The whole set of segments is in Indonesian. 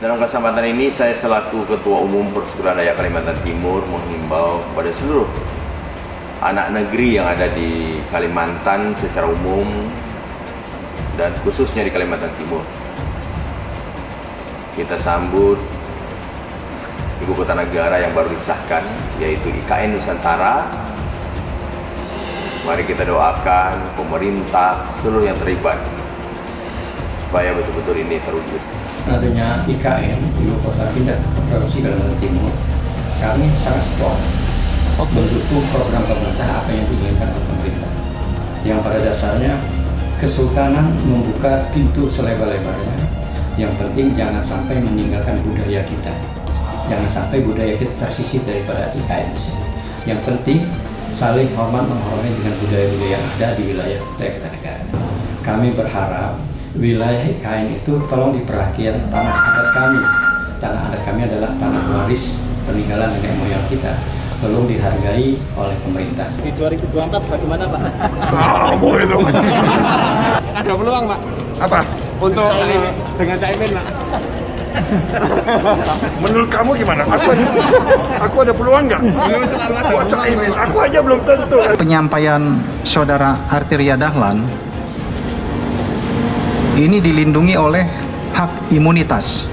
Dalam kesempatan ini saya selaku Ketua Umum Persekutuan Dayak Kalimantan Timur menghimbau kepada seluruh anak negeri yang ada di Kalimantan secara umum dan khususnya di Kalimantan Timur. Kita sambut Ibu Kota Negara yang baru disahkan, yaitu IKN Nusantara. Mari kita doakan pemerintah, seluruh yang terlibat, supaya betul-betul ini terwujud. Adanya IKN, Ibu Kota Pindah Provinsi Kalimantan Timur, kami sangat strong mendukung program pemerintah apa yang diinginkan oleh pemerintah. Yang pada dasarnya Kesultanan membuka pintu selebar-lebarnya. Yang penting jangan sampai meninggalkan budaya kita. Jangan sampai budaya kita tersisih daripada IKN ini. Yang penting saling hormat menghormati dengan budaya-budaya yang ada di wilayah kita negara. Kami berharap wilayah IKN itu tolong diperhatikan tanah adat kami. Tanah adat kami adalah tanah waris peninggalan nenek moyang kita. Tolong dihargai oleh pemerintah. Di 2024 bagaimana Pak? Boleh dong. Ada peluang Pak? Apa? Untuk dengan Caimin Pak? Menurut kamu gimana? Aku ada peluang nggak? Belum selalu ada. Buat Caimin, aku aja belum tentu. Penyampaian Saudara Arteria Dahlan ini dilindungi oleh hak imunitas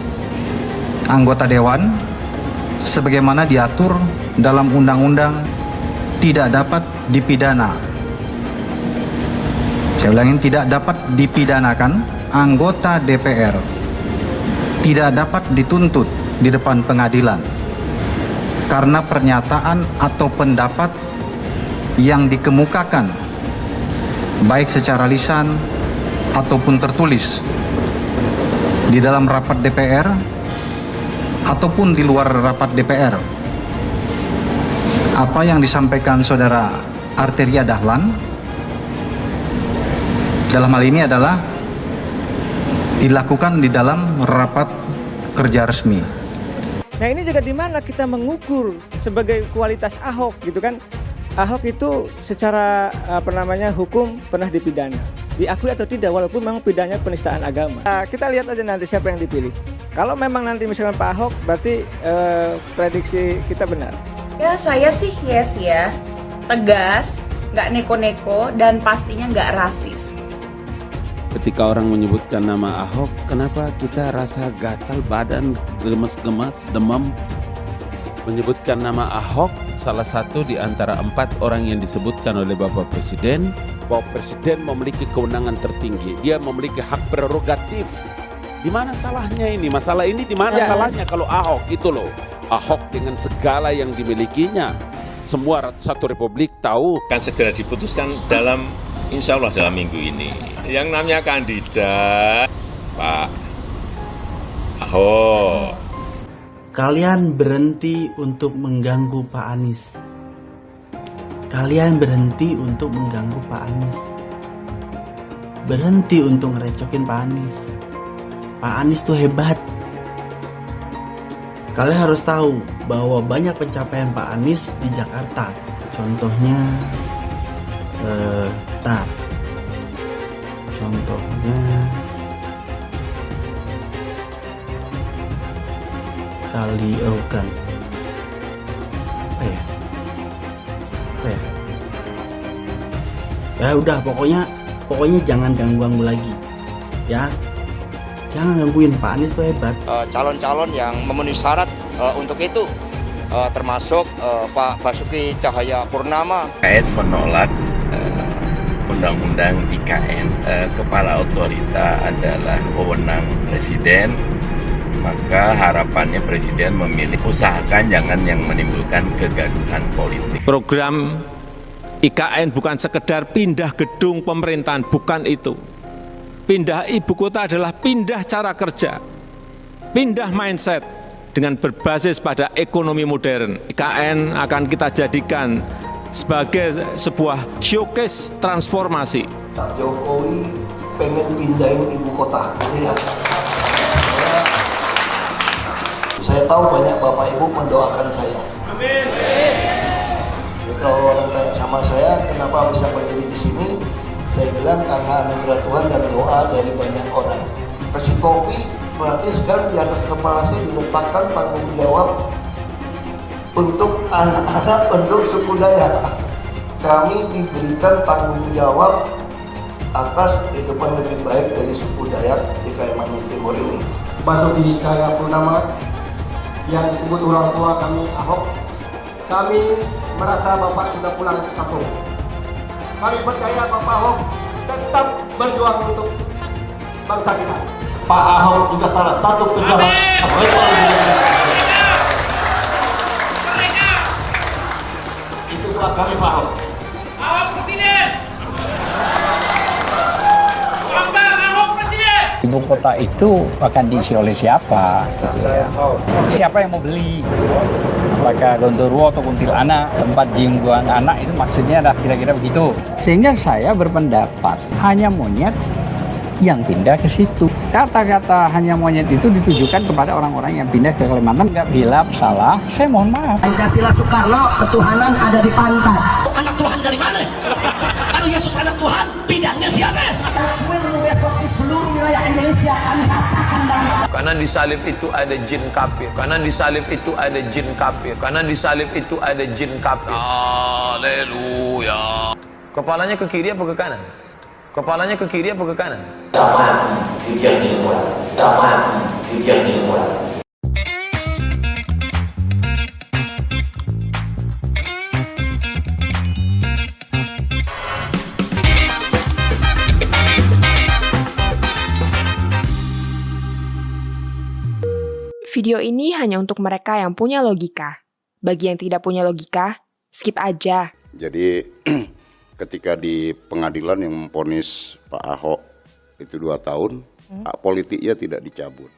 anggota Dewan sebagaimana diatur dalam Undang-Undang tidak dapat dipidana. Saya ulangi, tidak dapat dipidanakan anggota DPR tidak dapat dituntut di depan pengadilan karena pernyataan atau pendapat yang dikemukakan baik secara lisan ataupun tertulis di dalam rapat DPR ataupun di luar rapat DPR. Apa yang disampaikan Saudara Arteria Dahlan dalam hal ini adalah dilakukan di dalam rapat kerja resmi. Nah ini juga di mana kita mengukur sebagai kualitas Ahok gitu kan. Ahok itu secara hukum pernah dipidana. Diakui atau tidak walaupun memang pidananya penistaan agama. Nah, kita lihat aja nanti siapa yang dipilih. Kalau memang nanti misalkan Pak Ahok berarti prediksi kita benar. Ya saya sih yes ya, tegas, nggak neko-neko dan pastinya nggak rasis. Ketika orang menyebutkan nama Ahok, kenapa kita rasa gatal badan, gemes-gemes, demam? Menyebutkan nama Ahok, salah satu di antara 4 orang yang disebutkan oleh Bapak Presiden, bahwa Presiden memiliki kewenangan tertinggi, dia memiliki hak prerogatif. Di mana salahnya ini? Masalah ini di mana salahnya kalau Ahok itu loh? Ahok dengan segala yang dimilikinya, semua satu republik tahu. Akan segera diputuskan dalam, insya Allah dalam minggu ini. Yang namanya kandidat Pak Ahok. Kalian berhenti untuk mengganggu Pak Anies. Kalian berhenti untuk mengganggu Pak Anies. Berhenti untuk ngerecokin Pak Anies. Pak Anies tuh hebat. Kalian harus tahu bahwa banyak pencapaian Pak Anies di Jakarta. Contohnya, ya udah pokoknya jangan ganggu lagi ya, jangan gangguin. Pak Anies itu hebat. Calon-calon yang memenuhi syarat untuk itu termasuk Pak Basuki Cahayapurnama. PS menolak Undang-Undang IKN. Kepala otorita adalah wewenang Presiden, maka harapannya Presiden memilih usahakan jangan yang menimbulkan kegaduhan politik. Program IKN bukan sekedar pindah gedung pemerintahan, bukan itu. Pindah ibu kota adalah pindah cara kerja, pindah mindset dengan berbasis pada ekonomi modern. IKN akan kita jadikan sebagai sebuah showcase transformasi. Pak Jokowi pengen pindahin ibu kota, ya. Saya tahu banyak Bapak Ibu mendoakan saya. Amin. Ya, kalau orang tanya sama saya, kenapa bisa berdiri di sini? Saya bilang karena anugerah Tuhan dan doa dari banyak orang. Kasih kopi Berarti sekarang di atas kepala saya diletakkan tanggung jawab untuk anak-anak penduduk suku Dayak. Kami diberikan tanggung jawab atas kehidupan lebih baik dari suku Dayak di Kalimantan Timur ini. Basuki Cahayapurnama yang disebut orang tua kami Ahok, kami merasa Bapak sudah pulang ke kampung. Kami percaya Bapak Ahok tetap berjuang untuk bangsa kita. Pak Ahok juga salah satu pejabat terhebat di Indonesia. Itu doa kami Pak Ahok. Ahok Presiden. Ahok Presiden. Ibu kota itu akan diisi oleh siapa? Siapa yang mau beli? Apakah Gondoruo atau Kuntilanak, tempat jingguan anak itu maksudnya adalah kira-kira begitu. Sehingga saya berpendapat hanya monyet yang pindah ke situ. Kata-kata hanya monyet itu ditujukan kepada orang-orang yang pindah ke Kalimantan. Nggak hilaf, salah, saya mohon maaf. Pancasila Soekarno, ketuhanan ada di pantai. Anak Tuhan dari mana? Kalau Yesus anak Tuhan, bidangnya siapa? Besok di seluruh wilayah Indonesia kami katakan bahwa karena di salib itu ada jin kafir. Karena di salib itu ada jin kafir. Karena di salib itu ada jin kafir. Haleluya. Kepalanya ke kiri apa ke kanan? Kepalanya ke kiri apa ke kanan? Video ini hanya untuk mereka yang punya logika. Bagi yang tidak punya logika, skip aja. Jadi ketika di pengadilan yang memvonis Pak Ahok itu 2 tahun, hak politiknya tidak dicabut.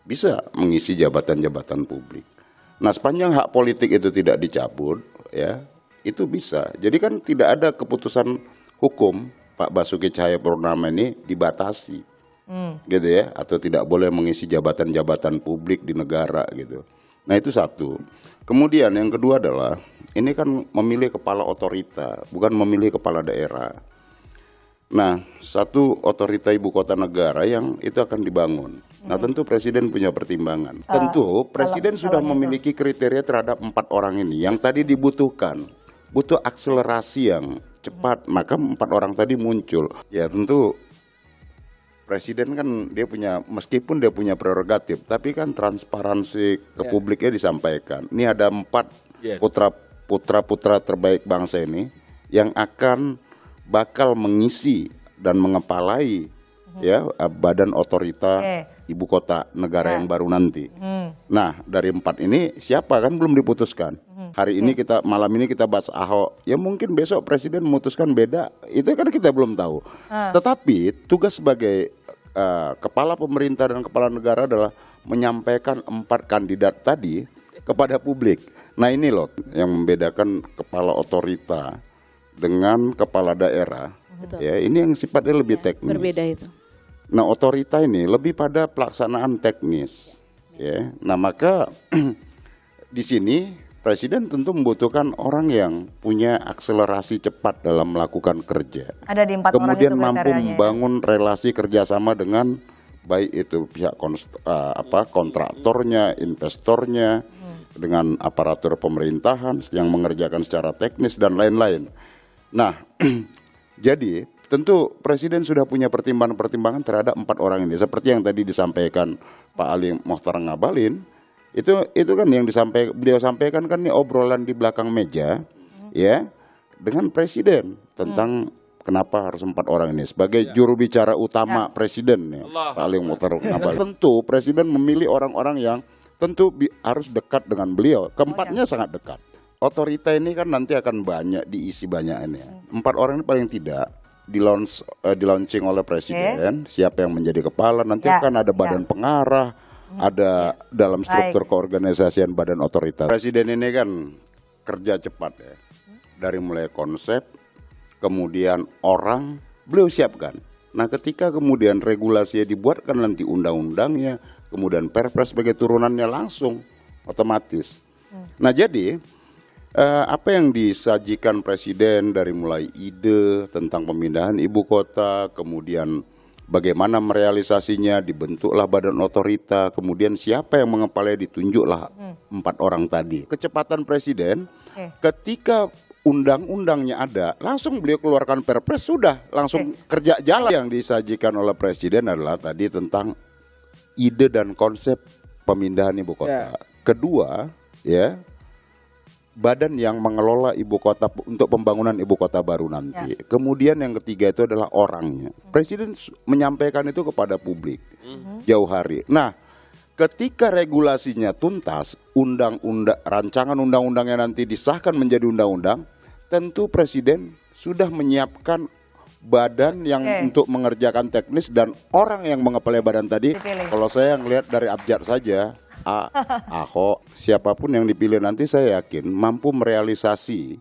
Bisa mengisi jabatan-jabatan publik. Nah, sepanjang hak politik itu tidak dicabut, ya itu bisa. Jadi kan tidak ada keputusan hukum Pak Basuki Cahayapurnama ini dibatasi. Gitu ya, atau tidak boleh mengisi jabatan-jabatan publik di negara gitu. Nah itu satu. Kemudian yang kedua adalah ini kan memilih kepala otorita, bukan memilih kepala daerah. Nah, satu otorita ibu kota negara yang itu akan dibangun. Nah tentu presiden punya pertimbangan. Tentu presiden sudah memiliki kriteria terhadap 4 orang ini. Yang tadi dibutuhkan, butuh akselerasi yang cepat. Maka 4 orang tadi muncul. Ya tentu presiden kan dia punya, meskipun dia punya prerogatif, tapi kan transparansi ke publiknya disampaikan. Ini ada 4 putra-putra terbaik bangsa ini yang bakal mengisi dan mengepalai ya badan otorita ibu kota negara yang baru nanti. Nah dari 4 ini siapa kan belum diputuskan. Hari ini malam ini kita bahas Ahok. Ya mungkin besok presiden memutuskan beda. Itu kan kita belum tahu. Tetapi tugas sebagai kepala pemerintah dan kepala negara adalah menyampaikan 4 kandidat tadi kepada publik. Nah ini loh yang membedakan kepala otorita dengan kepala daerah. Ya ini yang sifatnya lebih teknis. Berbeda itu. Nah otorita ini lebih pada pelaksanaan teknis. Ya. Nah maka di sini presiden tentu membutuhkan orang yang punya akselerasi cepat dalam melakukan kerja. Ada di 4 orang itu kemudian mampu kriterianya. membangun relasi kerjasama dengan baik itu pihak kontraktornya, investornya, dengan aparatur pemerintahan yang mengerjakan secara teknis dan lain-lain. Nah, jadi tentu presiden sudah punya pertimbangan-pertimbangan terhadap 4 orang ini. Seperti yang tadi disampaikan Pak Ali Mohtar Ngabalin. Itu kan yang beliau sampaikan kan ini obrolan di belakang meja ya dengan presiden tentang kenapa harus 4 orang ini sebagai juru bicara utama presiden ya, Pak Ali Mohtar Ngabalin. Tentu presiden memilih orang-orang yang tentu harus dekat dengan beliau. Keempatnya sangat dekat. Otorita ini kan nanti akan banyak diisi banyak ini. 4 orang ini paling tidak di launching oleh presiden. Siapa yang menjadi kepala nanti akan ada badan pengarah. Ada dalam struktur keorganisasian badan otorita. Presiden ini kan kerja cepat ya. Dari mulai konsep, kemudian orang, beliau siapkan. Nah ketika kemudian regulasinya dibuatkan nanti undang-undangnya, kemudian perpres sebagai turunannya langsung, otomatis. Nah jadi, apa yang disajikan presiden dari mulai ide tentang pemindahan ibu kota, kemudian bagaimana merealisasinya, dibentuklah badan otorita, kemudian siapa yang mengepalai, ditunjuklah 4 orang tadi. Kecepatan presiden ketika undang-undangnya ada, langsung beliau keluarkan perpres, sudah langsung kerja jalan. Yang disajikan oleh presiden adalah tadi tentang ide dan konsep pemindahan ibu kota. Kedua, ya, badan yang mengelola ibu kota untuk pembangunan ibu kota baru nanti. Kemudian yang ketiga itu adalah orangnya. Presiden menyampaikan itu kepada publik jauh hari. Nah, ketika regulasinya tuntas, rancangan undang-undangnya nanti disahkan menjadi undang-undang, tentu presiden sudah menyiapkan badan yang untuk mengerjakan teknis dan orang yang mengepalai badan tadi. Kalau saya ngelihat dari abjad saja, Ahok, siapapun yang dipilih nanti saya yakin mampu merealisasi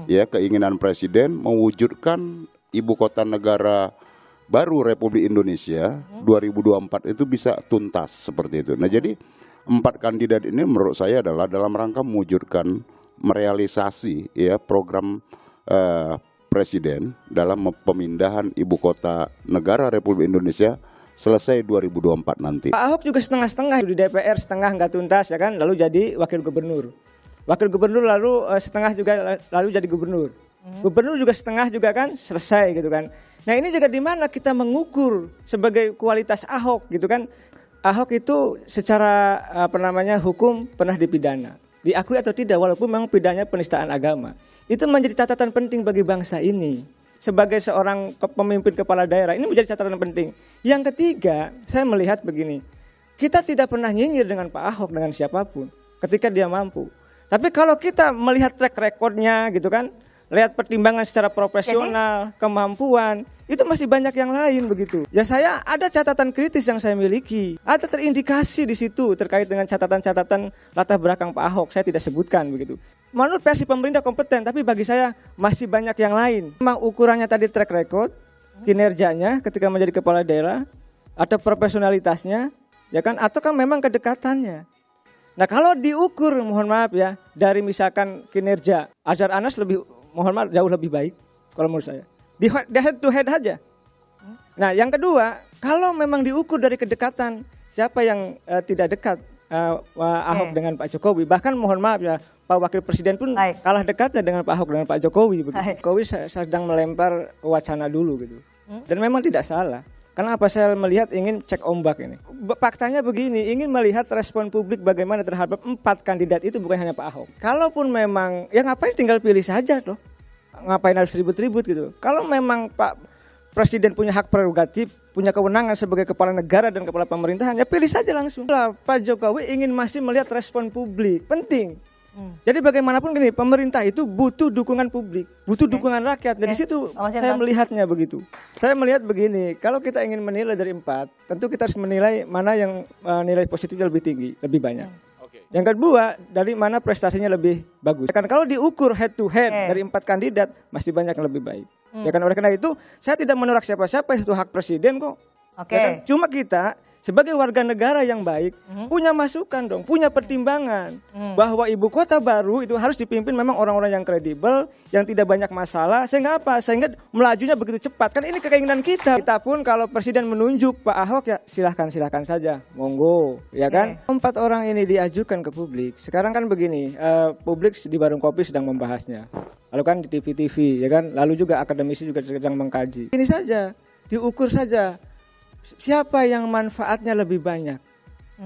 ya keinginan presiden mewujudkan ibu kota negara baru Republik Indonesia 2024 itu bisa tuntas seperti itu. Nah, jadi 4 kandidat ini menurut saya adalah dalam rangka mewujudkan merealisasi ya program presiden dalam pemindahan ibu kota negara Republik Indonesia selesai 2024 nanti. Pak Ahok juga setengah-setengah di DPR, setengah nggak tuntas ya kan, lalu jadi wakil gubernur. Wakil gubernur lalu setengah juga lalu jadi gubernur. Gubernur juga setengah juga kan selesai gitu kan. Nah, ini juga di mana kita mengukur sebagai kualitas Ahok gitu kan. Ahok itu secara hukum pernah dipidana. Diakui atau tidak walaupun memang pidananya penistaan agama. Itu menjadi catatan penting bagi bangsa ini. Sebagai seorang pemimpin kepala daerah, ini menjadi catatan penting. Yang ketiga, saya melihat begini, kita tidak pernah nyinyir dengan Pak Ahok dengan siapapun ketika dia mampu. Tapi kalau kita melihat track recordnya gitu kan, lihat pertimbangan secara profesional, kemampuan, itu masih banyak yang lain begitu. Ya saya ada catatan kritis yang saya miliki, ada terindikasi di situ terkait dengan catatan-catatan latar belakang Pak Ahok, saya tidak sebutkan begitu. Menurut versi pemerintah kompeten, tapi bagi saya masih banyak yang lain. Memang ukurannya tadi track record, kinerjanya ketika menjadi kepala daerah, atau profesionalitasnya, ya kan, atau kan memang kedekatannya. Nah, kalau diukur, mohon maaf ya, dari misalkan kinerja, Azhar Anas jauh lebih baik kalau menurut saya. Di head to head aja. Nah, yang kedua, kalau memang diukur dari kedekatan, siapa yang tidak dekat Ahok dengan Pak Jokowi, bahkan mohon maaf ya, Pak Wakil Presiden pun kalah dekatnya dengan Pak Ahok dengan Pak Jokowi. Jokowi sedang melempar wacana dulu gitu. Dan memang tidak salah. Karena apa, saya melihat ingin cek ombak ini. Faktanya begini, ingin melihat respon publik bagaimana terhadap 4 kandidat itu, bukan hanya Pak Ahok. Kalaupun memang, ya ngapain tinggal pilih saja loh. Ngapain harus ribut-ribut gitu. Kalau memang Pak Presiden punya hak prerogatif, punya kewenangan sebagai kepala negara dan kepala pemerintahan, ya pilih saja langsung. Pak Jokowi ingin masih melihat respon publik, penting. Jadi bagaimanapun gini, pemerintah itu butuh dukungan publik, butuh dukungan rakyat. Dari situ saya melihatnya begitu. Saya melihat begini, kalau kita ingin menilai dari 4, tentu kita harus menilai mana yang nilai positifnya lebih tinggi, lebih banyak. Yang kedua, dari mana prestasinya lebih bagus. Kan kalau diukur head to head dari 4 kandidat, masih banyak yang lebih baik. Ya kan, oleh karena itu saya tidak menolak siapa-siapa, itu hak presiden kok. Ya kan? Cuma kita sebagai warga negara yang baik punya masukan dong, punya pertimbangan bahwa ibu kota baru itu harus dipimpin memang orang-orang yang kredibel, yang tidak banyak masalah, sehingga apa? Sehingga melajunya begitu cepat. Kan ini keinginan kita. Kita pun kalau presiden menunjuk Pak Ahok, ya silahkan saja, monggo, ya kan? 4 orang ini diajukan ke publik. Sekarang kan begini, publik di warung kopi sedang membahasnya, lalu kan di TV-TV, ya kan? Lalu juga akademisi juga sedang mengkaji. Ini saja, diukur saja. Siapa yang manfaatnya lebih banyak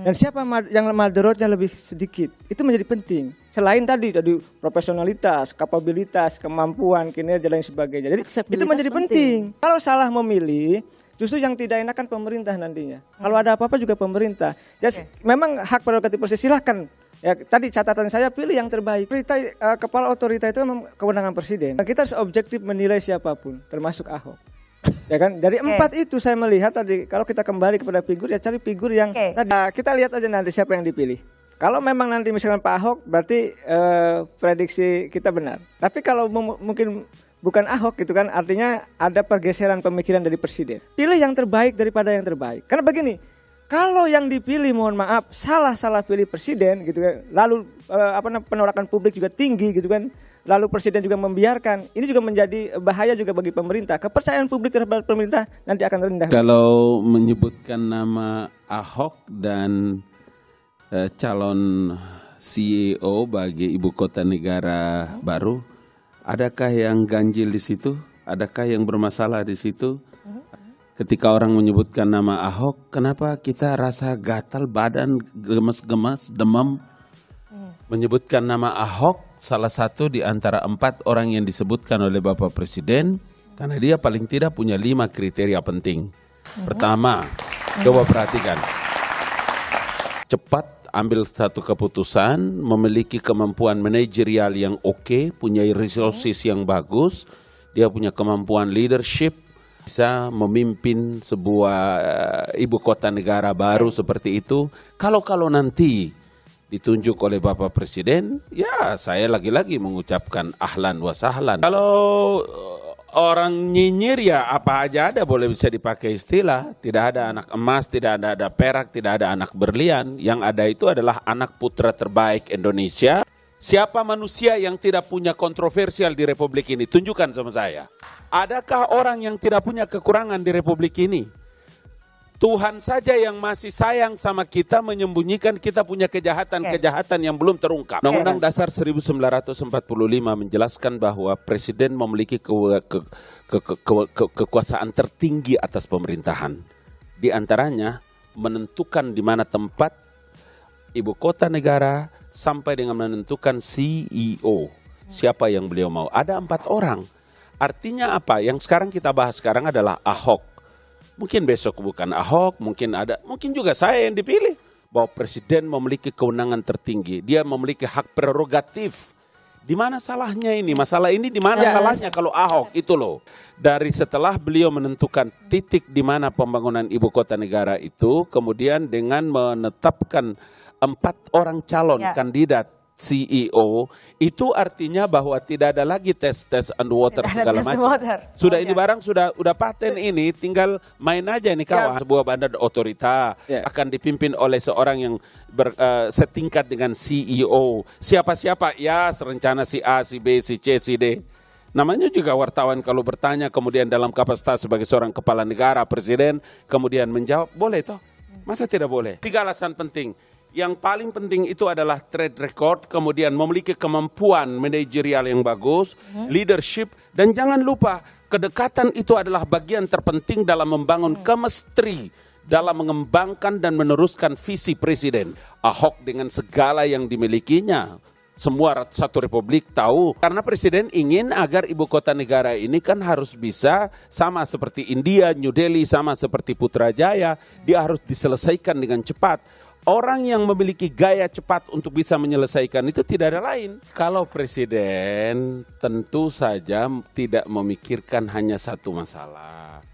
dan siapa yang madorotnya lebih sedikit, itu menjadi penting. Selain tadi profesionalitas, kapabilitas, kemampuan, kinerja dan lain sebagainya. Jadi itu menjadi penting. Kalau salah memilih, justru yang tidak enak kan pemerintah nantinya. Kalau ada apa-apa juga pemerintah. Ya, memang hak prerogatif presiden, silahkan. Ya, tadi catatan saya pilih yang terbaik. Kepala otorita itu memang kewenangan presiden. Kita harus objektif menilai siapapun, termasuk Ahok. Ya kan, dari 4 itu saya melihat tadi, kalau kita kembali kepada figur, ya cari figur yang tadi. Kita lihat aja nanti siapa yang dipilih. Kalau memang nanti misalkan Pak Ahok, berarti prediksi kita benar. Tapi kalau mungkin bukan Ahok gitu kan, artinya ada pergeseran pemikiran dari presiden. Pilih yang terbaik daripada yang terbaik. Karena begini, kalau yang dipilih mohon maaf salah pilih presiden gitu kan, lalu penolakan publik juga tinggi gitu kan, lalu presiden juga membiarkan, ini juga menjadi bahaya juga bagi pemerintah. Kepercayaan publik terhadap pemerintah nanti akan rendah. Kalau menyebutkan nama Ahok dan calon CEO bagi ibu kota negara baru, adakah yang ganjil di situ? Adakah yang bermasalah di situ? Ketika orang menyebutkan nama Ahok, kenapa kita rasa gatal badan, gemas-gemas, demam? Menyebutkan nama Ahok, salah satu di antara 4 orang yang disebutkan oleh Bapak Presiden, karena dia paling tidak punya 5 kriteria penting. Pertama, coba perhatikan. Cepat ambil satu keputusan, memiliki kemampuan manajerial yang oke, punya resources yang bagus, dia punya kemampuan leadership, bisa memimpin sebuah ibu kota negara baru seperti itu. Kalau nanti ditunjuk oleh Bapak Presiden, ya saya lagi-lagi mengucapkan ahlan wa sahlan. Kalau orang nyinyir ya apa aja ada, boleh bisa dipakai istilah. Tidak ada anak emas, tidak ada perak, tidak ada anak berlian. Yang ada itu adalah anak putra terbaik Indonesia. Siapa manusia yang tidak punya kontroversial di Republik ini? Tunjukkan sama saya. Adakah orang yang tidak punya kekurangan di Republik ini? Tuhan saja yang masih sayang sama kita menyembunyikan kita punya kejahatan-kejahatan yang belum terungkap. Undang-Undang Dasar 1945 menjelaskan bahwa Presiden memiliki kekuasaan tertinggi atas pemerintahan. Di antaranya menentukan di mana tempat ibu kota negara sampai dengan menentukan CEO. Siapa yang beliau mau. Ada 4 orang. Artinya apa? Yang sekarang kita bahas sekarang adalah Ahok. Mungkin besok bukan Ahok, mungkin juga saya yang dipilih. Bahwa Presiden memiliki kewenangan tertinggi. Dia memiliki hak prerogatif. Di mana salahnya ini? Masalah ini di mana salahnya kalau Ahok itu loh. Dari setelah beliau menentukan titik di mana pembangunan ibu kota negara itu, kemudian dengan menetapkan 4 orang calon kandidat CEO, itu artinya bahwa tidak ada lagi tes underwater segala macam. Sudah ini barang sudah paten ini, tinggal main aja ini kawan. Sebuah badan otorita akan dipimpin oleh seorang yang setingkat dengan CEO. Siapa-siapa? Ya, serencana si A, si B, si C, si D. Namanya juga wartawan kalau bertanya kemudian dalam kapasitas sebagai seorang kepala negara, presiden, kemudian menjawab, boleh toh? Masa tidak boleh? 3 alasan penting. Yang paling penting itu adalah trade record, kemudian memiliki kemampuan manajerial yang bagus, leadership, dan jangan lupa kedekatan itu adalah bagian terpenting dalam membangun chemistry, dalam mengembangkan dan meneruskan visi Presiden. Ahok dengan segala yang dimilikinya, semua satu republik tahu. Karena Presiden ingin agar ibu kota negara ini kan harus bisa sama seperti India, New Delhi, sama seperti Putrajaya, dia harus diselesaikan dengan cepat. Orang yang memiliki gaya cepat untuk bisa menyelesaikan itu tidak ada lain. Kalau Presiden tentu saja tidak memikirkan hanya satu masalah.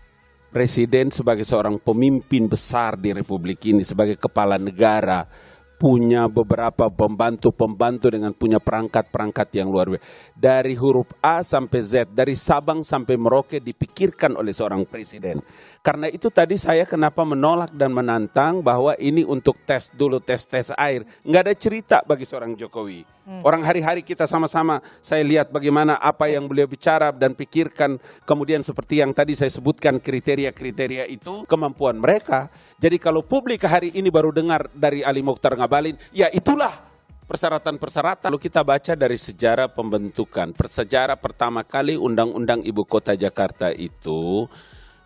Presiden sebagai seorang pemimpin besar di Republik ini, sebagai kepala negara, punya beberapa pembantu-pembantu dengan punya perangkat-perangkat yang luar biasa. Dari huruf A sampai Z, dari Sabang sampai Merauke dipikirkan oleh seorang presiden. Karena itu tadi saya kenapa menolak dan menantang bahwa ini untuk tes dulu, tes air. Nggak ada cerita bagi seorang Jokowi. Orang hari-hari kita sama-sama, saya lihat bagaimana apa yang beliau bicara dan pikirkan. Kemudian seperti yang tadi saya sebutkan kriteria-kriteria itu, kemampuan mereka. Jadi kalau publik hari ini baru dengar dari Ali Mokhtar Ngabalin, ya itulah persyaratan-persyaratan. Kalau kita baca dari sejarah pembentukan, sejarah pertama kali Undang-Undang Ibu Kota Jakarta itu,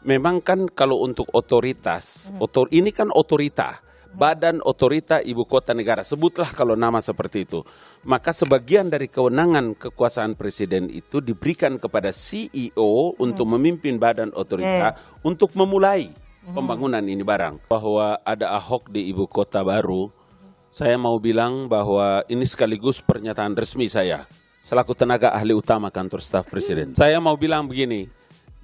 memang kan kalau untuk otoritas, ini kan otorita, Badan Otorita Ibu Kota Negara, sebutlah kalau nama seperti itu. Maka sebagian dari kewenangan kekuasaan presiden itu diberikan kepada CEO untuk memimpin Badan Otorita untuk memulai pembangunan ini barang. Bahwa ada Ahok di ibu kota baru, saya mau bilang bahwa ini sekaligus pernyataan resmi saya selaku tenaga ahli utama kantor staf presiden. Saya mau bilang begini,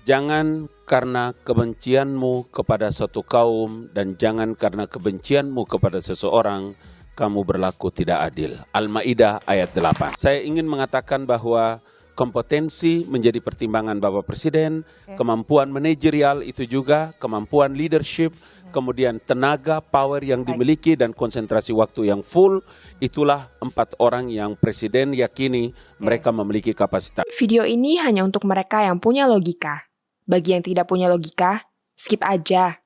jangan karena kebencianmu kepada suatu kaum dan jangan karena kebencianmu kepada seseorang kamu berlaku tidak adil. Al-Maidah ayat 8. Saya ingin mengatakan bahwa Kompetensi menjadi pertimbangan Bapak Presiden, kemampuan manajerial itu juga, kemampuan leadership, kemudian tenaga, power yang dimiliki dan konsentrasi waktu yang full, itulah 4 orang yang Presiden yakini mereka memiliki kapasitas. Video ini hanya untuk mereka yang punya logika. Bagi yang tidak punya logika, skip aja.